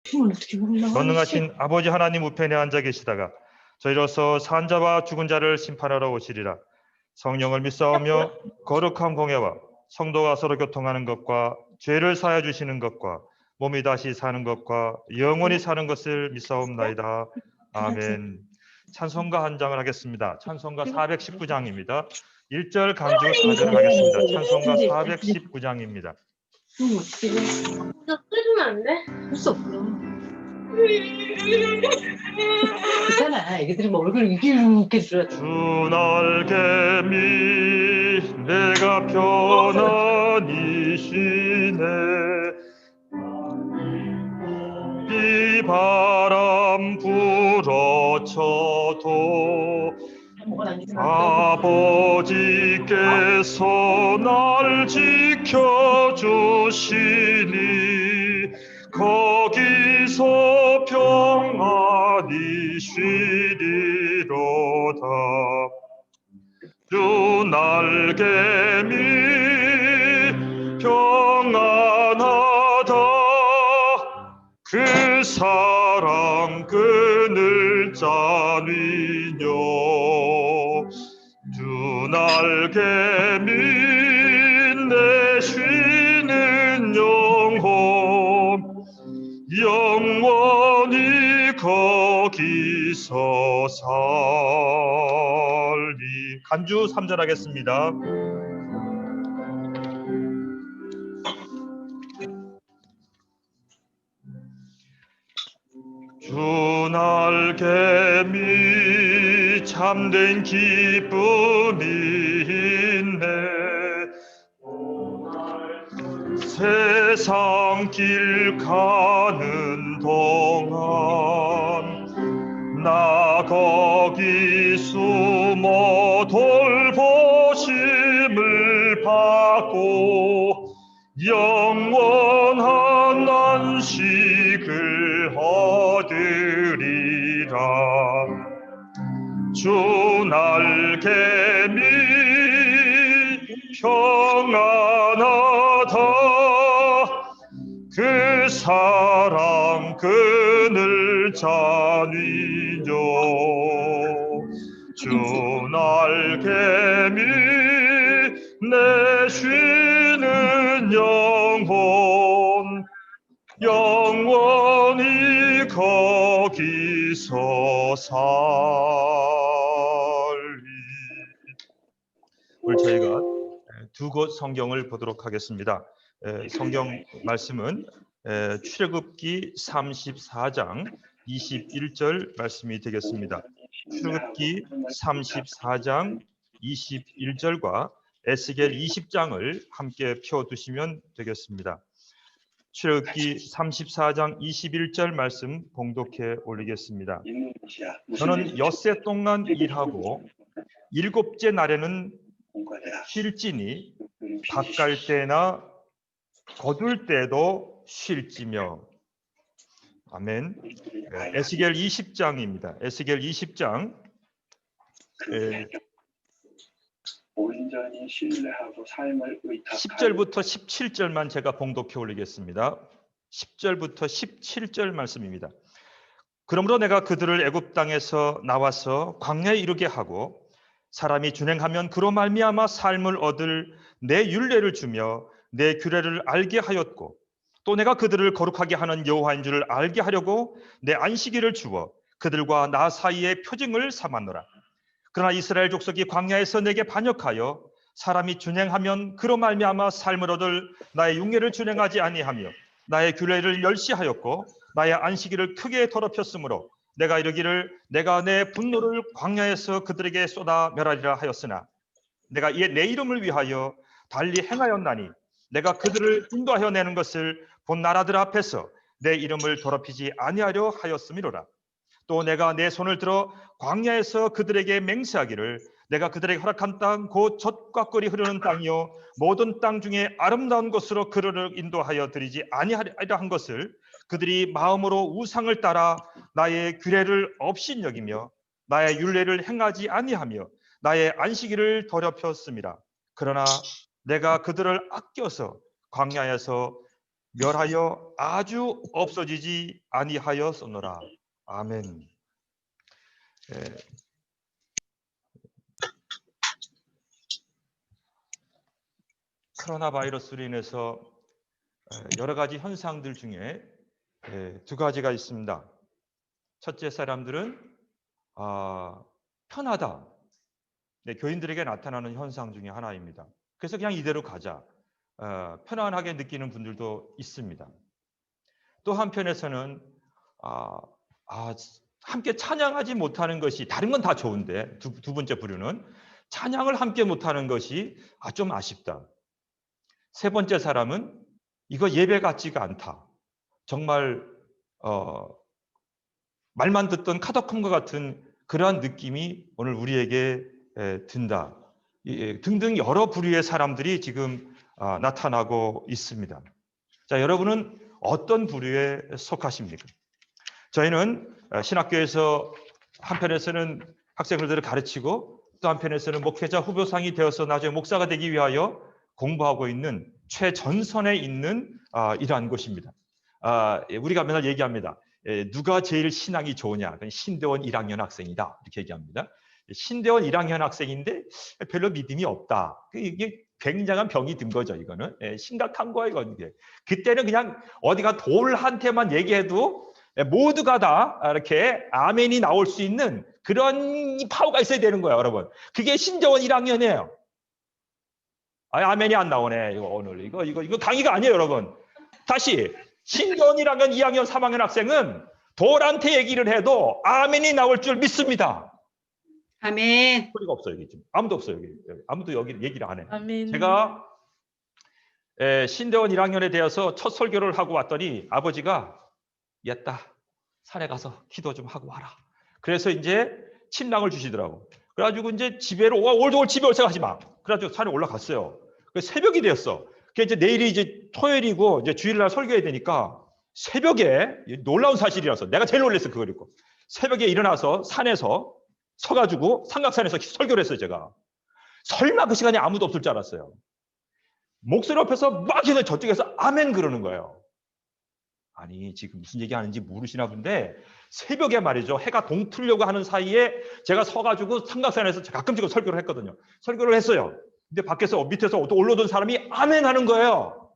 전능하신 아버지 하나님 우편에 앉아 계시다가 저희로서 산 자와 죽은 자를 심판하러 오시리라. 성령을 믿사오며 거룩한 공예와 성도가 서로 교통하는 것과 죄를 사하여 주시는 것과 몸이 다시 사는 것과 영원히 사는 것을 믿사옵나이다. 아멘. 찬송가 한 장을 하겠습니다. 찬송가 419장입니다. 1절 강주 4절 하겠습니다. 찬송가 419장입니다. 너 끄주면 안 돼? 할 수 없어. 괜찮아. 애기들이 뭐 얼굴 이렇게 들어. 주 날개미 내가 편안히 쉬네. 비바람 불어쳐도 아버지께서 날 지켜주시니 거기서 평안히 쉬리로다. 주 날개미 평안하다. 그 사랑 그늘 짜리뇨. 주 날개미 내 쉬는 영혼 영원히 거기서 살리. 간주 3절 하겠습니다. 주 날개미 참된 기쁨이 있네. 세상 길 가는 동안 나 거기 숨어 돌보심을 받고 영원한 안식을 얻으리라. 주 날개미 평안하다. 그 사랑 그늘 자니뇨. 주 날개미 내 쉬는 영혼 영원히 거기서 살리. 오늘 저희가 두 곳 성경을 보도록 하겠습니다. 성경 말씀은 출애굽기 34장 21절 말씀이 되겠습니다. 출애굽기 34장 21절과 에스겔 20장을 함께 펴두시면 되겠습니다. 출애굽기 34장 21절 말씀 봉독해 올리겠습니다. 저는 엿새 동안 일하고 일곱째 날에는 쉴지니 밭갈 때나 거둘 때도 쉴지며. 아멘. 에스겔 20장입니다. 에스겔 20장 온전히 신뢰하고 삶을 의탁하여 10절부터 17절만 제가 봉독해 올리겠습니다. 10절부터 17절 말씀입니다. 그러므로 내가 그들을 애굽 땅에서 나와서 광야에 이르게 하고 사람이 준행하면 그로 말미암아 삶을 얻을 내 율례를 주며 내 규례를 알게 하였고 또 내가 그들을 거룩하게 하는 여호와인 줄을 알게 하려고 내 안식일을 주어 그들과 나 사이에 표징을 삼았노라. 그러나 이스라엘 족속이 광야에서 내게 반역하여 사람이 준행하면 그로 말미암아 삶을 얻을 나의 율례를 준행하지 아니하며 나의 규례를 멸시하였고 나의 안식일을 크게 더럽혔으므로 내가 이르기를 내가 내 분노를 광야에서 그들에게 쏟아 멸하리라 하였으나 내가 내 이름을 위하여 달리 행하였나니 내가 그들을 인도하여 내는 것을 본 나라들 앞에서 내 이름을 더럽히지 아니하려 하였음이로라. 또 내가 내 손을 들어 광야에서 그들에게 맹세하기를 내가 그들에게 허락한 땅 곧 젖과 꿀이 흐르는 땅이요 모든 땅 중에 아름다운 곳으로 그들을 인도하여 드리지 아니하리라 한 것을 그들이 마음으로 우상을 따라 나의 규례를 없인 여기며 나의 율례를 행하지 아니하며 나의 안식일을 더럽혔음이라. 그러나 내가 그들을 아껴서 광야에서 멸하여 아주 없어지지 아니하였으노라. 아멘. 예. 코로나 바이러스로 인해서 여러 가지 현상들 중에 두 가지가 있습니다. 첫째, 사람들은 편하다. 교인들에게 나타나는 현상 중에 하나입니다. 그래서 그냥 이대로 가자. 편안하게 느끼는 분들도 있습니다. 또 한편에서는 함께 찬양하지 못하는 것이, 다른 건 다 좋은데 두 번째 부류는 찬양을 함께 못하는 것이 좀 아쉽다. 세 번째 사람은 이거 예배 같지가 않다. 정말 말만 듣던 카더콤과 같은 그러한 느낌이 오늘 우리에게 든다. 등등 여러 부류의 사람들이 지금 나타나고 있습니다. 자, 여러분은 어떤 부류에 속하십니까? 저희는 신학교에서 한편에서는 학생들을 가르치고 또 한편에서는 목회자 후보상이 되어서 나중에 목사가 되기 위하여 공부하고 있는 최전선에 있는 이러한 곳입니다. 우리가 맨날 얘기합니다. 누가 제일 신앙이 좋으냐? 신대원 1학년 학생이다. 이렇게 얘기합니다. 신대원 1학년 학생인데 별로 믿음이 없다. 이게 굉장한 병이 든 거죠. 이거는 심각한 거예요. 이건. 그때는 그냥 어디가 돌한테만 얘기해도 모두가 다 이렇게 아멘이 나올 수 있는 그런 파워가 있어야 되는 거예요, 여러분. 그게 신대원 1학년이에요. 아멘이 안 나오네. 이거 오늘 이거 강의가 아니에요, 여러분. 다시 신대원 1학년, 2학년, 3학년 학생은 돌한테 얘기를 해도 아멘이 나올 줄 믿습니다. 아멘. 소리가 없어요, 여기 지금. 아무도 없어요, 여기. 아무도 여기 얘기를 안 해. 아멘. 제가 신대원 1학년에 대해서 첫 설교를 하고 왔더니 아버지가 옛다, 산에 가서 기도 좀 하고 와라. 그래서 이제 침낭을 주시더라고. 그래가지고 이제 집에로 오늘 집에 올 생각하지 마. 그래가지고 산에 올라갔어요. 그래서 새벽이 되었어. 그래서 이제 내일이 이제 토요일이고 이제 주일날 설교해야 되니까 새벽에, 놀라운 사실이라서 내가 제일 놀랐어, 그걸 읽고. 새벽에 일어나서 산에서 서가지고 삼각산에서 설교를 했어요, 제가. 설마 그 시간에 아무도 없을 줄 알았어요. 목소리 옆에서 막 해서 저쪽에서 아멘 그러는 거예요. 아니, 지금 무슨 얘기하는지 모르시나 본데 새벽에 말이죠. 해가 동틀려고 하는 사이에 제가 서가지고 삼각산에서 가끔씩 설교를 했거든요. 설교를 했어요. 근데 밖에서 밑에서 올라오던 사람이 아멘 하는 거예요.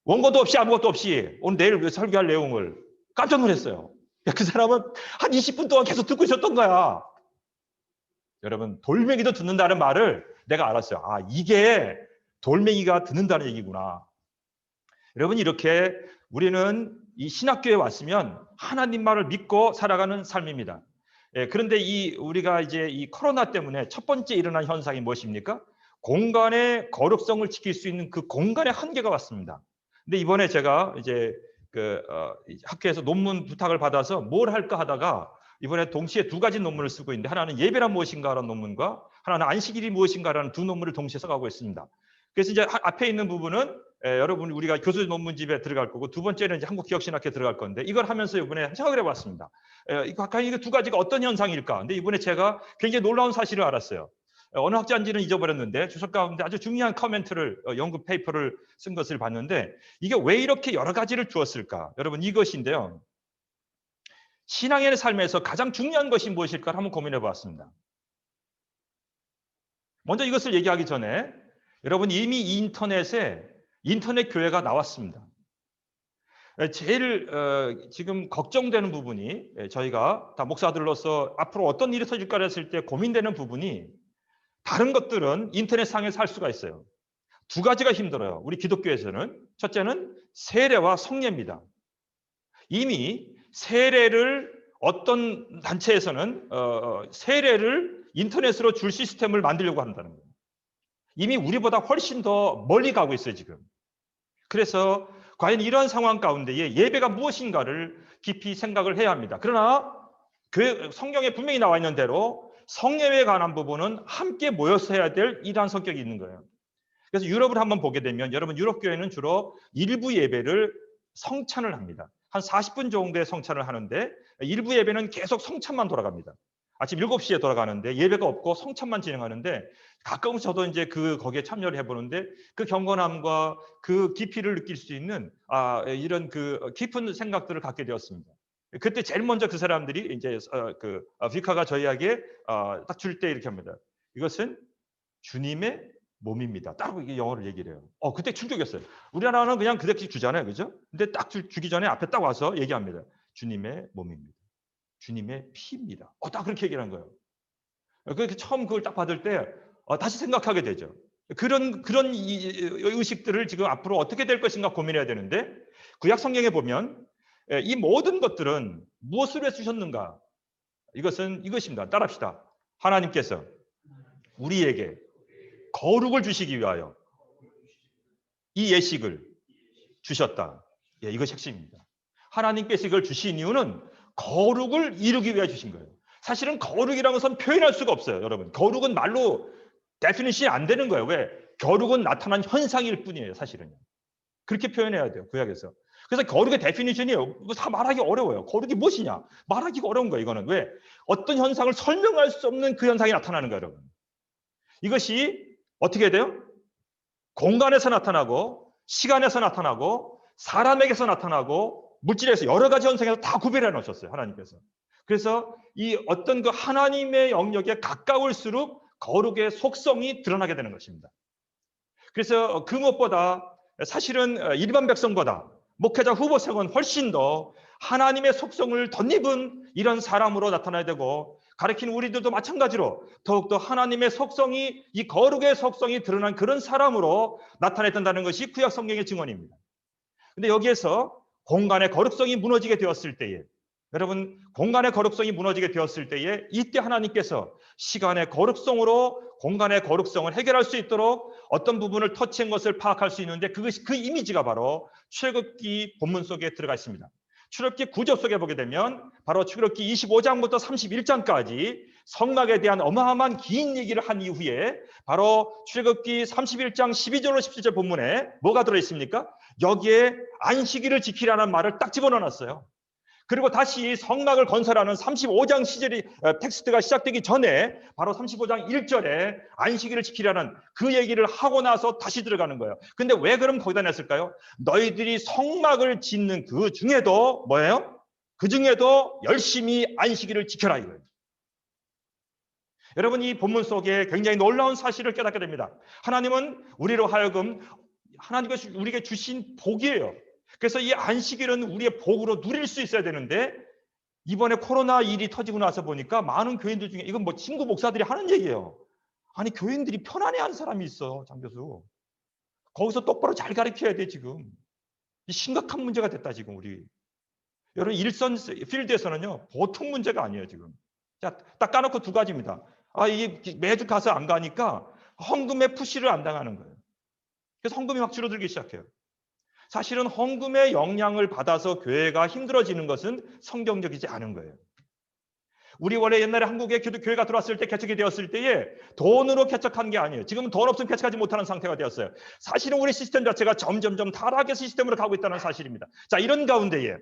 원고도 없이 아무것도 없이 오늘 내일 설교할 내용을. 깜짝 놀랐어요. 그 사람은 한 20분 동안 계속 듣고 있었던 거야. 여러분, 돌멩이도 듣는다는 말을 내가 알았어요. 이게 돌멩이가 듣는다는 얘기구나. 여러분, 이렇게 우리는 이 신학교에 왔으면 하나님 말을 믿고 살아가는 삶입니다. 그런데 우리가 이제 이 코로나 때문에 첫 번째 일어난 현상이 무엇입니까? 공간의 거룩성을 지킬 수 있는 그 공간의 한계가 왔습니다. 근데 이번에 제가 이제 학교에서 논문 부탁을 받아서 뭘 할까 하다가 이번에 동시에 두 가지 논문을 쓰고 있는데, 하나는 예배란 무엇인가라는 논문과 하나는 안식일이 무엇인가라는 두 논문을 동시에 써가고 있습니다. 그래서 이제 앞에 있는 부분은 여러분 우리가 교수 논문집에 들어갈 거고, 두 번째는 이제 한국기억신학회에 들어갈 건데, 이걸 하면서 이번에 생각을 해봤습니다. 이게 두 가지가 어떤 현상일까? 근데 이번에 제가 굉장히 놀라운 사실을 알았어요. 어느 학자인지는 잊어버렸는데 주석 가운데 아주 중요한 커멘트를 연구 페이퍼를 쓴 것을 봤는데, 이게 왜 이렇게 여러 가지를 주었을까? 여러분, 이것인데요. 신앙의 삶에서 가장 중요한 것이 무엇일까 한번 고민해 보았습니다. 먼저 이것을 얘기하기 전에 여러분, 이미 인터넷 교회가 나왔습니다. 제일 지금 걱정되는 부분이, 저희가 다 목사들로서 앞으로 어떤 일이 터질까 했을 때 고민되는 부분이, 다른 것들은 인터넷상에서 할 수가 있어요. 두 가지가 힘들어요, 우리 기독교에서는. 첫째는 세례와 성례입니다. 이미 세례를 어떤 단체에서는 세례를 인터넷으로 줄 시스템을 만들려고 한다는 거예요. 이미 우리보다 훨씬 더 멀리 가고 있어요, 지금. 그래서 과연 이런 상황 가운데에 예배가 무엇인가를 깊이 생각을 해야 합니다. 그러나 그 성경에 분명히 나와 있는 대로 성례에 관한 부분은 함께 모여서 해야 될 이러한 성격이 있는 거예요. 그래서 유럽을 한번 보게 되면, 여러분, 유럽 교회는 주로 일부 예배를 성찬을 합니다. 한 40분 정도의 성찬을 하는데, 일부 예배는 계속 성찬만 돌아갑니다. 아침 7시에 돌아가는데 예배가 없고 성찬만 진행하는데, 가끔 저도 이제 거기에 참여를 해보는데 그 경건함과 그 깊이를 느낄 수 있는 이런 깊은 생각들을 갖게 되었습니다. 그때 제일 먼저 그 사람들이 이제 비카가 저희에게 딱 줄 때 이렇게 합니다. 이것은 주님의 몸입니다. 따로 이게 영어를 얘기를 해요. 그때 충격이었어요. 우리나라는 그냥 그렇게 주잖아요, 그죠? 근데 딱 주기 전에 앞에 딱 와서 얘기합니다. 주님의 몸입니다. 주님의 피입니다. 딱 그렇게 얘기를 한 거예요. 그렇게 처음 그걸 딱 받을 때 다시 생각하게 되죠. 그런 의식들을 지금 앞으로 어떻게 될 것인가 고민해야 되는데 구약 성경에 보면 이 모든 것들은 무엇으로 해주셨는가? 이것입니다. 따라합시다. 하나님께서 우리에게 거룩을 주시기 위하여 이 예식을 주셨다. 이것이 핵심입니다. 하나님께서 이걸 주신 이유는 거룩을 이루기 위해 주신 거예요. 사실은 거룩이라는 것은 표현할 수가 없어요, 여러분. 거룩은 말로 데피니션이 안 되는 거예요. 왜? 거룩은 나타난 현상일 뿐이에요, 사실은. 그렇게 표현해야 돼요, 구약에서. 그래서 거룩의 데피니션이에요. 다 말하기 어려워요. 거룩이 무엇이냐? 말하기가 어려운 거예요, 이거는. 왜? 어떤 현상을 설명할 수 없는 그 현상이 나타나는 거예요, 여러분. 이것이 어떻게 돼요? 공간에서 나타나고, 시간에서 나타나고, 사람에게서 나타나고, 물질에서 여러 가지 현상에서 다 구별해 놓으셨어요, 하나님께서. 그래서 이 어떤 그 하나님의 영역에 가까울수록 거룩의 속성이 드러나게 되는 것입니다. 그래서 그 무엇보다 사실은 일반 백성보다 목회자 후보생은 훨씬 더 하나님의 속성을 덧입은 이런 사람으로 나타나야 되고, 가르치는 우리들도 마찬가지로 더욱더 하나님의 속성이, 이 거룩의 속성이 드러난 그런 사람으로 나타나야 된다는 것이 구약 성경의 증언입니다. 근데 여기에서 공간의 거룩성이 무너지게 되었을 때에, 여러분, 공간의 거룩성이 무너지게 되었을 때에 이때 하나님께서 시간의 거룩성으로 공간의 거룩성을 해결할 수 있도록 어떤 부분을 터치한 것을 파악할 수 있는데, 그것이 그 이미지가 바로 출애굽기 본문 속에 들어가 있습니다. 출애굽기 9절 속에 보게 되면 바로 출애굽기 25장부터 31장까지 성막에 대한 어마어마한 긴 얘기를 한 이후에 바로 출애굽기 31장 12절로 17절 본문에 뭐가 들어있습니까? 여기에 안식일을 지키라는 말을 딱 집어넣어놨어요. 그리고 다시 성막을 건설하는 35장 시절이 텍스트가 시작되기 전에 바로 35장 1절에 안식일을 지키라는 그 얘기를 하고 나서 다시 들어가는 거예요. 근데 왜 그럼 거기다 냈을까요? 너희들이 성막을 짓는 그 중에도 뭐예요? 그 중에도 열심히 안식일을 지켜라 이거예요. 여러분, 이 본문 속에 굉장히 놀라운 사실을 깨닫게 됩니다. 하나님은 우리로 하여금 하나님께서 우리에게 주신 복이에요. 그래서 이 안식일은 우리의 복으로 누릴 수 있어야 되는데, 이번에 코로나 일이 터지고 나서 보니까 많은 교인들 중에, 이건 뭐 친구 목사들이 하는 얘기예요. 아니, 교인들이 편안해하는 사람이 있어, 장 교수. 거기서 똑바로 잘 가르쳐야 돼, 지금. 이 심각한 문제가 됐다, 지금 우리. 여러분, 일선 필드에서는요, 보통 문제가 아니에요, 지금. 자, 딱 까놓고 두 가지입니다. 이게 매주 가서 안 가니까 헌금에 푸시를 안 당하는 거예요. 그래서 헌금이 확 줄어들기 시작해요. 사실은 헌금의 영향을 받아서 교회가 힘들어지는 것은 성경적이지 않은 거예요. 우리 원래 옛날에 한국에 교회가 들어왔을 때, 개척이 되었을 때에 돈으로 개척한 게 아니에요. 지금은 돈 없으면 개척하지 못하는 상태가 되었어요. 사실은 우리 시스템 자체가 점점점 타락의 시스템으로 가고 있다는 사실입니다. 자, 이런 가운데에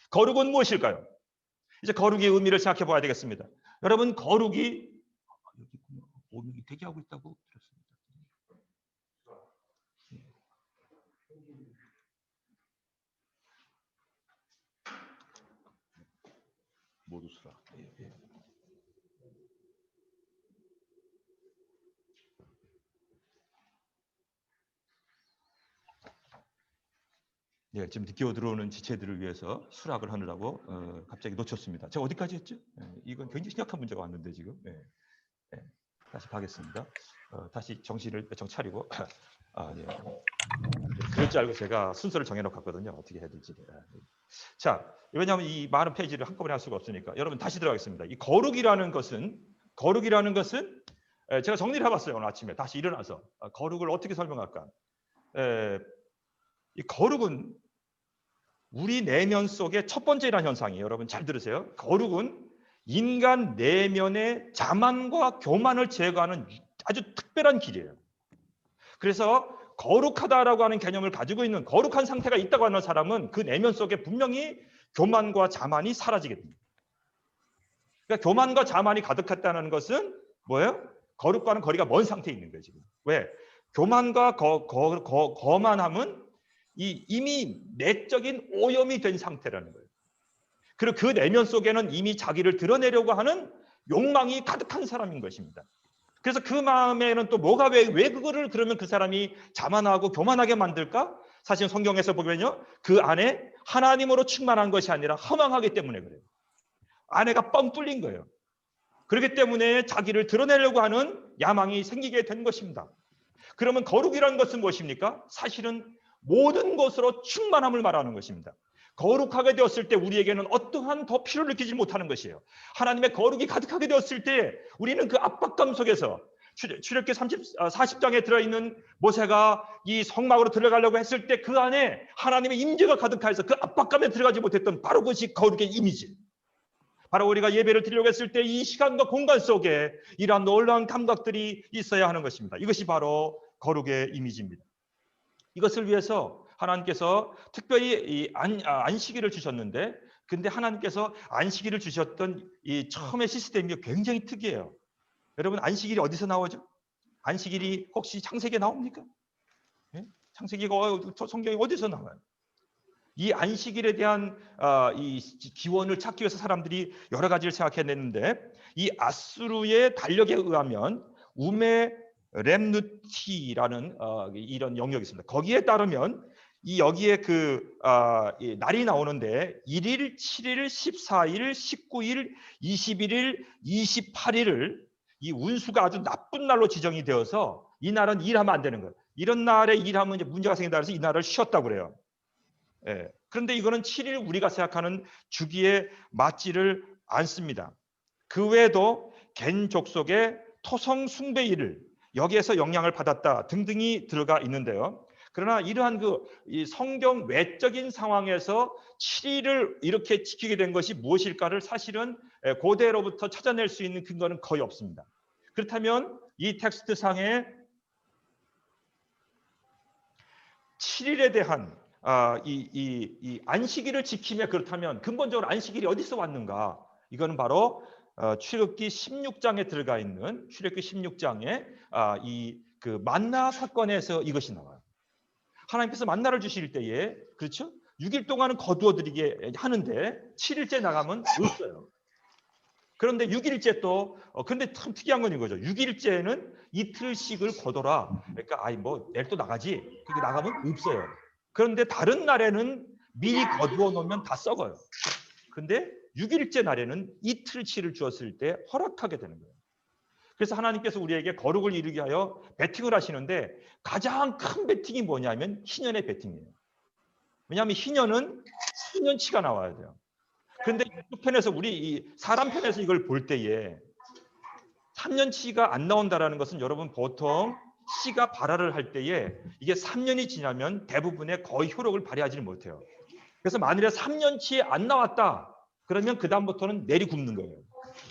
거룩은 무엇일까요? 이제 거룩의 의미를 생각해 봐야 되겠습니다. 여러분, 거룩이 여기 대기하고 있다고 들었습니다. 모두 수라. 지금 늦게 들어오는 지체들을 위해서 수락을 하느라고 갑자기 놓쳤습니다. 제가 어디까지 했죠? 이건 굉장히 심각한 문제가 왔는데 지금. 다시 가겠습니다. 다시 정신을 차리고. 그럴 줄 알고 제가 순서를 정해놓고 갔거든요. 어떻게 해야 될지. 자, 왜냐하면 이 많은 페이지를 한꺼번에 할 수가 없으니까 여러분 다시 들어가겠습니다. 이 거룩이라는 것은 제가 정리를 해봤어요. 오늘 아침에 다시 일어나서 거룩을 어떻게 설명할까? 이 거룩은 우리 내면 속의 첫 번째라는 현상이에요. 여러분 잘 들으세요. 거룩은 인간 내면의 자만과 교만을 제거하는 아주 특별한 길이에요. 그래서 거룩하다라고 하는 개념을 가지고 있는, 거룩한 상태가 있다고 하는 사람은 그 내면 속에 분명히 교만과 자만이 사라지게 됩니다. 그러니까 교만과 자만이 가득했다는 것은 뭐예요? 거룩과는 거리가 먼 상태에 있는 거예요, 지금. 왜? 교만과 거만함은 이미 내적인 오염이 된 상태라는 거예요. 그리고 그 내면 속에는 이미 자기를 드러내려고 하는 욕망이 가득한 사람인 것입니다. 그래서 그 마음에는 또 뭐가 왜 그거를 그러면 그 사람이 자만하고 교만하게 만들까? 사실 성경에서 보면요, 그 안에 하나님으로 충만한 것이 아니라 허망하기 때문에 그래요. 안에가 뻥 뚫린 거예요. 그렇기 때문에 자기를 드러내려고 하는 야망이 생기게 된 것입니다. 그러면 거룩이라는 것은 무엇입니까? 사실은 모든 것으로 충만함을 말하는 것입니다. 거룩하게 되었을 때 우리에게는 어떠한 더 필요를 느끼지 못하는 것이에요. 하나님의 거룩이 가득하게 되었을 때 우리는 그 압박감 속에서 출애굽기 40장에 들어있는 모세가 이 성막으로 들어가려고 했을 때 그 안에 하나님의 임재가 가득해서 그 압박감에 들어가지 못했던 바로 그것이 거룩의 이미지. 바로 우리가 예배를 드리려고 했을 때 이 시간과 공간 속에 이러한 놀라운 감각들이 있어야 하는 것입니다. 이것이 바로 거룩의 이미지입니다. 이것을 위해서 하나님께서 특별히 이 안식일을 주셨는데, 근데 하나님께서 안식일을 주셨던 이 처음의 시스템이 굉장히 특이해요. 여러분, 안식일이 어디서 나오죠? 안식일이 혹시 창세기에 나옵니까? 네? 창세기가 성경이 어디서 나와요? 이 안식일에 대한 이 기원을 찾기 위해서 사람들이 여러 가지를 생각해냈는데, 이 아수르의 달력에 의하면 우메 렘누티라는 이런 영역이 있습니다. 거기에 따르면 여기에 이 날이 나오는데 1일, 7일, 14일, 19일, 21일, 28일을 이 운수가 아주 나쁜 날로 지정이 되어서 이 날은 일하면 안 되는 거예요. 이런 날에 일하면 이제 문제가 생긴다 그래서 이 날을 쉬었다고 그래요. 예. 그런데 이거는 7일 우리가 생각하는 주기에 맞지를 않습니다. 그 외에도 겐 족속의 토성 숭배일을 여기에서 영향을 받았다 등등이 들어가 있는데요. 그러나 이러한 이 성경 외적인 상황에서 7일을 이렇게 지키게 된 것이 무엇일까를 사실은 고대로부터 찾아낼 수 있는 근거는 거의 없습니다. 그렇다면 이 텍스트상에 7일에 대한 이 안식일을 지키며, 그렇다면 근본적으로 안식일이 어디서 왔는가? 이거는 바로 출애굽기 16장에 들어가 있는 출애굽기 16장에 그 만나 사건에서 이것이 나와요. 하나님께서 만나를 주실 때에, 그렇죠? 6일 동안은 거두어 드리게 하는데 7일째 나가면 없어요. 그런데 6일째 또 근데 참 특이한 건 이거죠. 6일째는 이틀씩을 거둬라. 그러니까 내일 또 나가지. 그게 나가면 없어요. 그런데 다른 날에는 미리 거두어 놓으면 다 썩어요. 근데 6일째 날에는 이틀치를 주었을 때 허락하게 되는 거예요. 그래서 하나님께서 우리에게 거룩을 이루게 하여 배팅을 하시는데, 가장 큰 배팅이 뭐냐면 희년의 배팅이에요. 왜냐하면 희년은 수년치가 나와야 돼요. 그런데 이쪽 편에서 이 사람 편에서 이걸 볼 때에 3년치가 안 나온다라는 것은, 여러분 보통 씨가 발화를 할 때에 이게 3년이 지나면 대부분의 거의 효력을 발휘하지 못해요. 그래서 만일에 3년치에 안 나왔다, 그러면 그 다음부터는 내리굽는 거예요.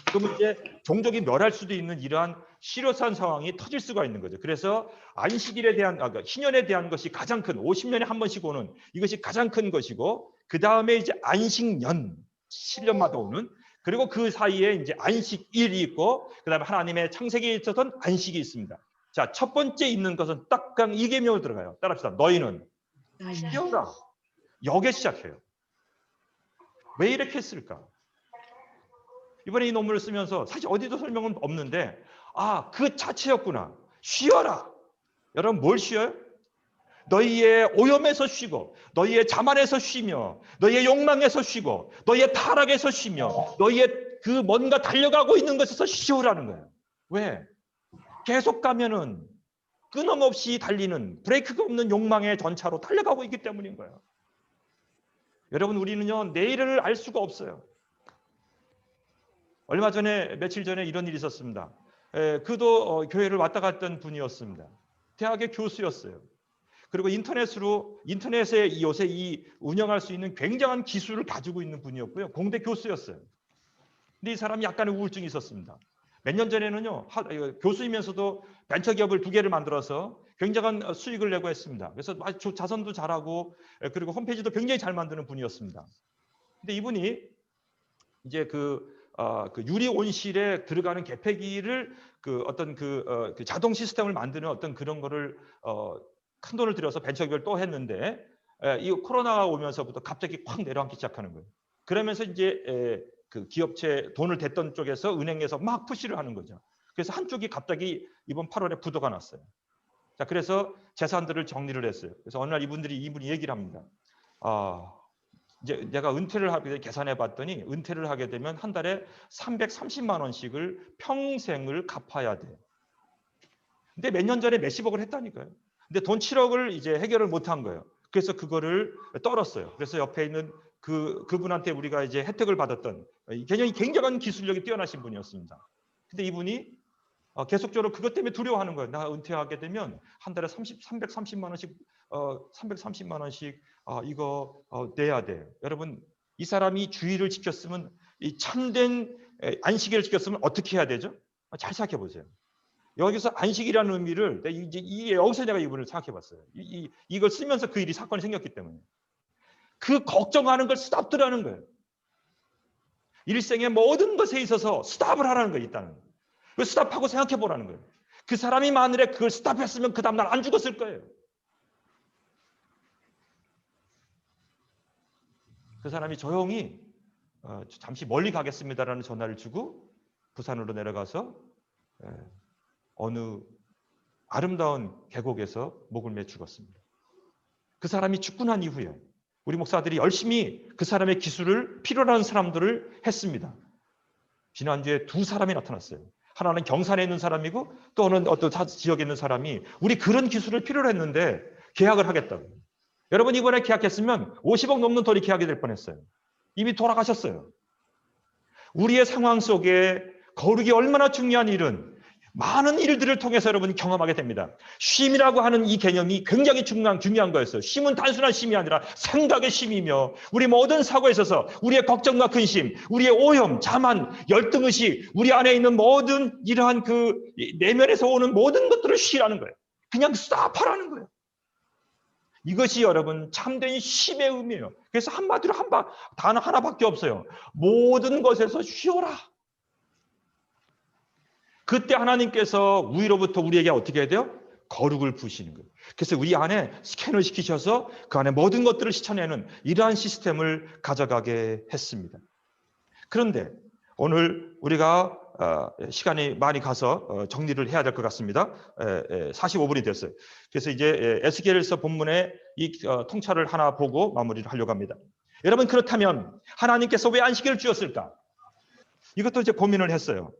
그러면 이제 종족이 멸할 수도 있는 이러한 실효산 상황이 터질 수가 있는 거죠. 그래서 안식일에 대한 희년에 대한 것이 가장 큰, 50년에 한 번씩 오는 이것이 가장 큰 것이고, 그 다음에 이제 안식년 7년마다 오는, 그리고 그 사이에 이제 안식일이 있고, 그 다음에 하나님의 창세기에 있었던 안식이 있습니다. 자, 첫 번째 있는 것은 딱 이 계명으로 들어가요. 따라합시다. 너희는 쉬어라. 여기에 시작해요. 왜 이렇게 했을까? 이번에 이 논문을 쓰면서 사실 어디도 설명은 없는데, 그 자체였구나. 쉬어라. 여러분 뭘 쉬어요? 너희의 오염에서 쉬고, 너희의 자만에서 쉬며, 너희의 욕망에서 쉬고, 너희의 타락에서 쉬며, 너희의 그 뭔가 달려가고 있는 것에서 쉬어라는 거예요. 왜? 계속 가면은 끊임없이 달리는 브레이크가 없는 욕망의 전차로 달려가고 있기 때문인 거예요. 여러분, 우리는요, 내일을 알 수가 없어요. 얼마 전에, 며칠 전에 이런 일이 있었습니다. 그도 교회를 왔다 갔던 분이었습니다. 대학의 교수였어요. 그리고 인터넷에 요새 운영할 수 있는 굉장한 기술을 가지고 있는 분이었고요. 공대 교수였어요. 근데 이 사람이 약간의 우울증이 있었습니다. 몇 년 전에는요, 교수이면서도 벤처기업을 2개를 만들어서 굉장한 수익을 내고 했습니다. 그래서 자선도 잘하고, 그리고 홈페이지도 굉장히 잘 만드는 분이었습니다. 근데 이분이 이제 그 유리 온실에 들어가는 개폐기를 그 어떤 그 자동 시스템을 만드는 어떤 그런 거를 큰 돈을 들여서 벤처기업을 또 했는데 이 코로나가 오면서부터 갑자기 확 내려앉기 시작하는 거예요. 그러면서 이제 그 기업체 돈을 댔던 쪽에서 은행에서 막 푸시를 하는 거죠. 그래서 한쪽이 갑자기 이번 8월에 부도가 났어요. 자, 그래서 재산들을 정리를 했어요. 그래서 어느 날 이분이 얘기를 합니다. 이제 내가 은퇴를 하게 계산해 봤더니 은퇴를 하게 되면 한 달에 330만 원씩을 평생을 갚아야 돼. 근데 몇 년 전에 몇십억을 했다니까요. 근데 돈 7억을 이제 해결을 못 한 거예요. 그래서 그거를 떨었어요. 그래서 옆에 있는 그분한테 우리가 이제 혜택을 받았던 굉장한 기술력이 뛰어나신 분이었습니다. 근데 이분이 계속적으로 그것 때문에 두려워하는 거예요. 나 은퇴하게 되면 한 달에 330만 원씩 330만 원씩 이거 내야 돼. 여러분, 이 사람이 주의를 지켰으면, 이 참된 안식일을 지켰으면 어떻게 해야 되죠? 잘 생각해 보세요. 여기서 안식이라는 의미를 이제 여기서 내가 이분을 생각해 봤어요. 이걸 쓰면서 그 일이 사건이 생겼기 때문에. 그 걱정하는 걸 스탑들하는 거예요. 일생의 모든 것에 있어서 스탑을 하라는 거예요. 일단은. 그 스탑하고 생각해 보라는 거예요. 그 사람이 만일에 그걸 스탑했으면 그 다음날 안 죽었을 거예요. 그 사람이 조용히 잠시 멀리 가겠습니다라는 전화를 주고 부산으로 내려가서 어느 아름다운 계곡에서 목을 매 죽었습니다. 그 사람이 죽고 난 이후에 우리 목사들이 열심히 그 사람의 기술을 필요로 하는 사람들을 했습니다. 지난주에 두 사람이 나타났어요. 하나는 경산에 있는 사람이고 또 어떤 지역에 있는 사람이 우리 그런 기술을 필요로 했는데 계약을 하겠다고. 여러분, 이번에 계약했으면 50억 넘는 돈이 계약이 될 뻔했어요. 이미 돌아가셨어요. 우리의 상황 속에 거룩이 얼마나 중요한 일은 많은 일들을 통해서 여러분 경험하게 됩니다. 쉼이라고 하는 이 개념이 굉장히 중요한 거였어요. 쉼은 단순한 쉼이 아니라 생각의 쉼이며 우리 모든 사고에 있어서 우리의 걱정과 근심, 우리의 오염, 자만, 열등의식, 우리 안에 있는 모든 이러한 그 내면에서 오는 모든 것들을 쉬라는 거예요. 그냥 스탑하라는 거예요. 이것이 여러분 참된 쉼의 의미예요. 그래서 한마디로 단어 하나밖에 없어요. 모든 것에서 쉬어라. 그때 하나님께서 위로부터 우리에게 어떻게 해야 돼요? 거룩을 부으시는 거예요. 그래서 우리 안에 스캔을 시키셔서 그 안에 모든 것들을 씻어내는 이러한 시스템을 가져가게 했습니다. 그런데 오늘 우리가 시간이 많이 가서 정리를 해야 될 것 같습니다. 45분이 됐어요. 그래서 이제 에스겔서 본문의 이 통찰을 하나 보고 마무리를 하려고 합니다. 여러분, 그렇다면 하나님께서 왜 안식일을 주었을까? 이것도 이제 고민을 했어요.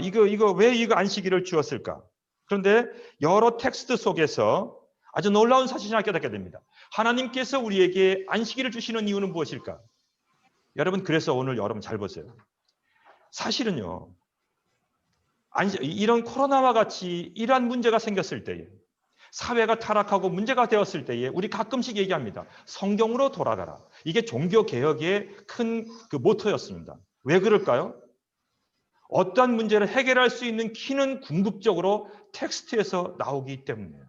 이거 왜 이거 안식일을 주었을까? 그런데 여러 텍스트 속에서 아주 놀라운 사실을 깨닫게 됩니다. 하나님께서 우리에게 안식일을 주시는 이유는 무엇일까? 여러분, 그래서 오늘 여러분 잘 보세요. 사실은요, 이런 코로나와 같이 이러한 문제가 생겼을 때에, 사회가 타락하고 문제가 되었을 때에 우리 가끔씩 얘기합니다. 성경으로 돌아가라. 이게 종교개혁의 큰 그 모토였습니다. 왜 그럴까요? 어떠한 문제를 해결할 수 있는 키는 궁극적으로 텍스트에서 나오기 때문이에요.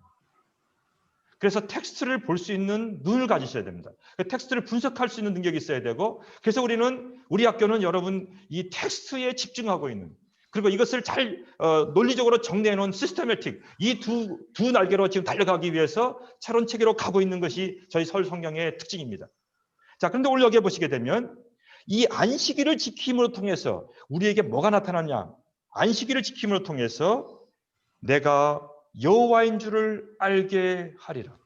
그래서 텍스트를 볼 수 있는 눈을 가지셔야 됩니다. 그 텍스트를 분석할 수 있는 능력이 있어야 되고, 그래서 우리 학교는 여러분 이 텍스트에 집중하고 있는, 그리고 이것을 잘 논리적으로 정리해 놓은 시스테매틱, 이 두 날개로 지금 달려가기 위해서 차론 체계로 가고 있는 것이 저희 서울 성경의 특징입니다. 자, 그런데 오늘 여기에 보시게 되면 이 안식일을 지킴으로 통해서 우리에게 뭐가 나타나냐? 안식일을 지킴으로 통해서 내가 여호와인 줄을 알게 하리라.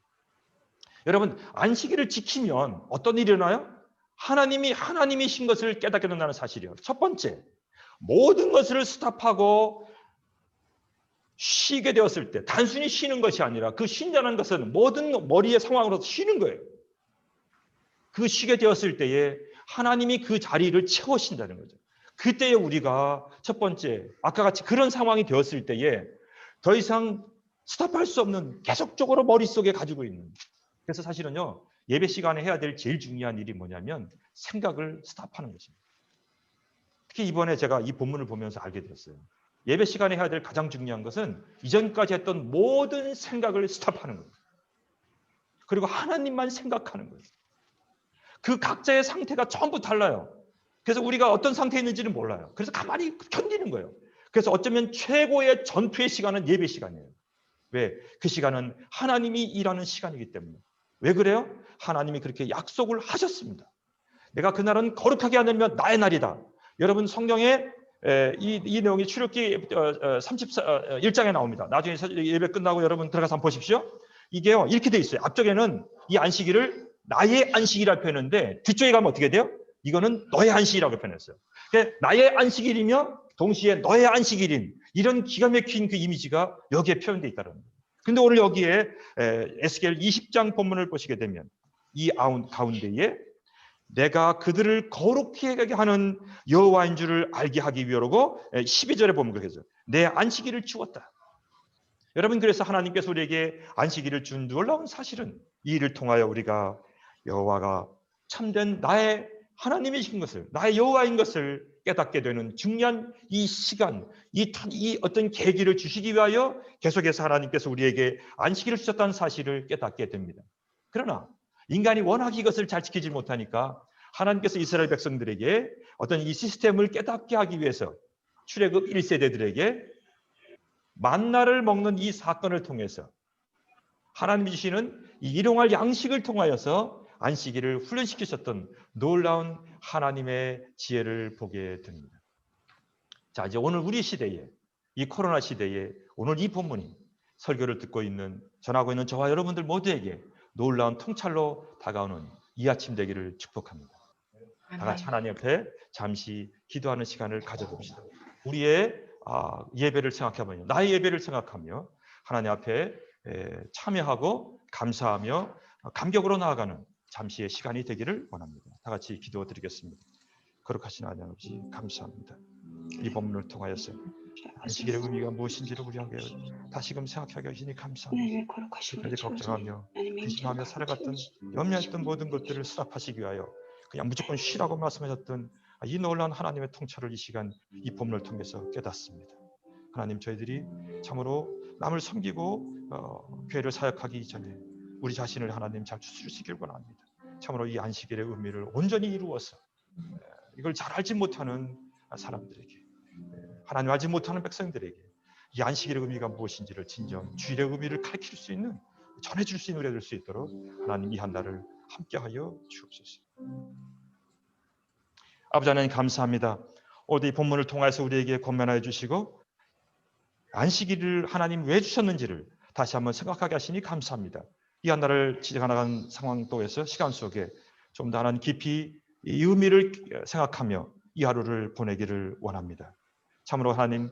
여러분, 안식일을 지키면 어떤 일이 일어나요? 하나님이신 것을 깨닫게 된다는 사실이에요. 첫 번째, 모든 것을 스탑하고 쉬게 되었을 때, 단순히 쉬는 것이 아니라 그 쉰다는 것은 모든 머리의 상황으로서 쉬는 거예요. 그 쉬게 되었을 때에 하나님이 그 자리를 채우신다는 거죠. 그때에 우리가 첫 번째, 아까 같이 그런 상황이 되었을 때에 더 이상 스탑할 수 없는, 계속적으로 머릿속에 가지고 있는. 그래서 사실은요, 예배 시간에 해야 될 제일 중요한 일이 뭐냐면 생각을 스탑하는 것입니다. 특히 이번에 제가 이 본문을 보면서 알게 되었어요. 예배 시간에 해야 될 가장 중요한 것은 이전까지 했던 모든 생각을 스탑하는 거예요. 그리고 하나님만 생각하는 거예요. 그 각자의 상태가 전부 달라요. 그래서 우리가 어떤 상태에 있는지는 몰라요. 그래서 가만히 견디는 거예요. 그래서 어쩌면 최고의 전투의 시간은 예배 시간이에요. 왜? 그 시간은 하나님이 일하는 시간이기 때문에. 왜 그래요? 하나님이 그렇게 약속을 하셨습니다. 내가 그날은 거룩하게 하면 나의 날이다. 여러분 성경에 이 내용이 출애굽기 1장에 나옵니다. 나중에 예배 끝나고 여러분 들어가서 한번 보십시오. 이게요 이렇게 돼 있어요. 앞쪽에는 이 안식일을 나의 안식이라고 표현했는데 뒤쪽에 가면 어떻게 돼요? 이거는 너의 안식이라고 표현했어요. 그러니까 나의 안식일이며 동시에 너의 안식일인 이런 기가 막힌 그 이미지가 여기에 표현되어 있다는 거예요. 근데 오늘 여기에 에스겔 20장 본문을 보시게 되면 이 가운데에 내가 그들을 거룩히 하는 여호와인 줄을 알게 하기 위하려고 12절에 보면 그러겠죠. 내 안식일을 주었다. 여러분 그래서 하나님께서 우리에게 안식일을 준 놀라운 사실은 이 일을 통하여 우리가 여호와가 참된 나의 하나님이신 것을 나의 여호와인 것을 깨닫게 되는 중요한 이 시간 이 어떤 계기를 주시기 위하여 계속해서 하나님께서 우리에게 안식일을 주셨다는 사실을 깨닫게 됩니다. 그러나 인간이 워낙 이것을 잘 지키지 못하니까 하나님께서 이스라엘 백성들에게 어떤 이 시스템을 깨닫게 하기 위해서 출애굽 1세대들에게 만나를 먹는 이 사건을 통해서 하나님이 주시는 이 일용할 양식을 통하여서 안식일을 훈련시키셨던 놀라운 하나님의 지혜를 보게 됩니다. 자, 이제 오늘 우리 시대에 이 코로나 시대에 오늘 이 본문이 설교를 듣고 있는 전하고 있는 저와 여러분들 모두에게 놀라운 통찰로 다가오는 이 아침 되기를 축복합니다. 다 같이 하나님 앞에 잠시 기도하는 시간을 가져봅시다. 우리의 예배를 생각하며 나의 예배를 생각하며 하나님 앞에 참여하고 감사하며 감격으로 나아가는 잠시의 시간이 되기를 원합니다. 다 같이 기도드리겠습니다. 거룩하신 하나님 아버지 감사합니다. 이 본문을 통하여서 안식일의 의미가 무엇인지를 우리에게 다시금 생각하게 하시니 감사합니다. 그까지 걱정하며 근심하며 살아갔던 염려했던 모든 것들을 수납하시기 위하여 그냥 무조건 쉬라고 말씀하셨던 이 놀라운 하나님의 통찰을 이 시간 이 본문을 통해서 깨닫습니다. 하나님 저희들이 참으로 남을 섬기고 교회를 사역하기 전에 우리 자신을 하나님 잘 추스리시길 원합니다. 참으로 이 안식일의 의미를 온전히 이루어서 이걸 잘 알지 못하는 사람들에게 하나님 알지 못하는 백성들에게 이 안식일의 의미가 무엇인지를 진정 주일의 의미를 가르칠 수 있는 전해줄 수 있는 우리가 될 수 있도록 하나님 이 한 날을 함께하여 주옵소서. 아버지 하나님 감사합니다. 오늘 이 본문을 통해서 우리에게 권면하여 주시고 안식일을 하나님 왜 주셨는지를 다시 한번 생각하게 하시니 감사합니다. 이 한 날을 지나가는 상황 속에서 시간 속에 좀 더 하나님 깊이 이 의미를 생각하며 이 하루를 보내기를 원합니다. 참으로 하나님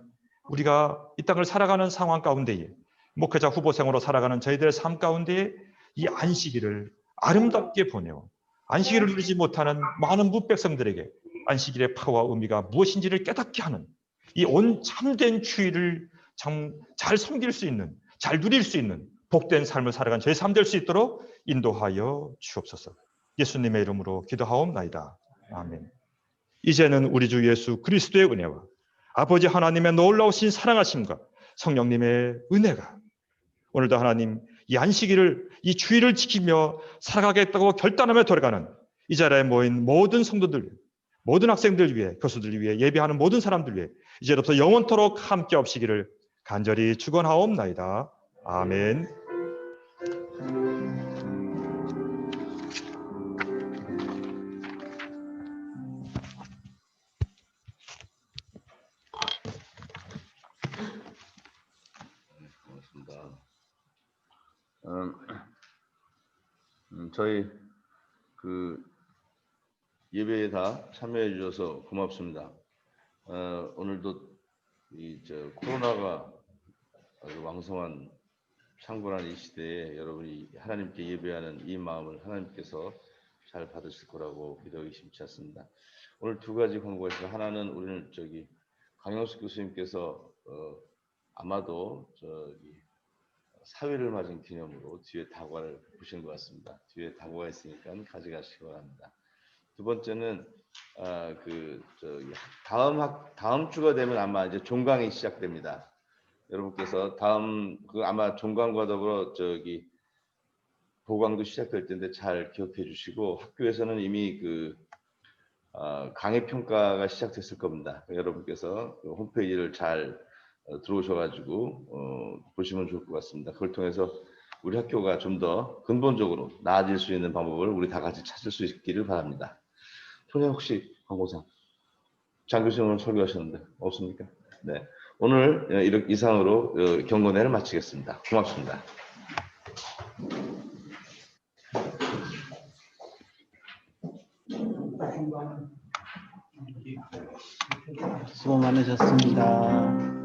우리가 이 땅을 살아가는 상황 가운데에 목회자 후보생으로 살아가는 저희들의 삶 가운데에 이 안식일을 아름답게 보내어 안식일을 누리지 못하는 많은 무백성들에게 안식일의 파와 의미가 무엇인지를 깨닫게 하는 이 온 참된 주의를 참 잘 섬길 수 있는 잘 누릴 수 있는 복된 삶을 살아가는 저희 삶 될 수 있도록 인도하여 주옵소서. 예수님의 이름으로 기도하옵나이다. 아멘. 이제는 우리 주 예수 그리스도의 은혜와 아버지 하나님의 놀라우신 사랑하심과 성령님의 은혜가 오늘도 하나님 이 안식일을 이 주의를 지키며 살아가겠다고 결단하며 돌아가는 이 자리에 모인 모든 성도들 모든 학생들 위해 교수들 위해 예배하는 모든 사람들 위해 이제부터 영원토록 함께 없시기를 간절히 축원하옵나이다. 아멘. 고맙습니다. 저희 그 예배에 다 참여해 주셔서 고맙습니다. 오늘도 코로나가 아주 왕성한 창궐한 이 시대에 여러분이 하나님께 예배하는 이 마음을 하나님께서 잘 받으실 거라고 믿어 의심치 않습니다. 오늘 두 가지 광고가 있어요. 하나는 우리는 강영숙 교수님께서 아마도 사회를 맞은 기념으로 뒤에 다과를 보신 것 같습니다. 뒤에 다과가 있으니까 가져가시기 바랍니다. 두 번째는 다음 주가 되면 아마 이제 종강이 시작됩니다. 여러분께서 아마 종강과 더불어 보강도 시작될 텐데 잘 기억해 주시고 학교에서는 이미 강의 평가가 시작됐을 겁니다. 여러분께서 그 홈페이지를 잘 들어오셔가지고 보시면 좋을 것 같습니다. 그걸 통해서 우리 학교가 좀 더 근본적으로 나아질 수 있는 방법을 우리 다 같이 찾을 수 있기를 바랍니다. 총장 혹시 광고상 장 교수님 오늘 설교하셨는데 없습니까? 네, 오늘 이렇게 이상으로 경건회를 마치겠습니다. 고맙습니다. 수고 많으셨습니다.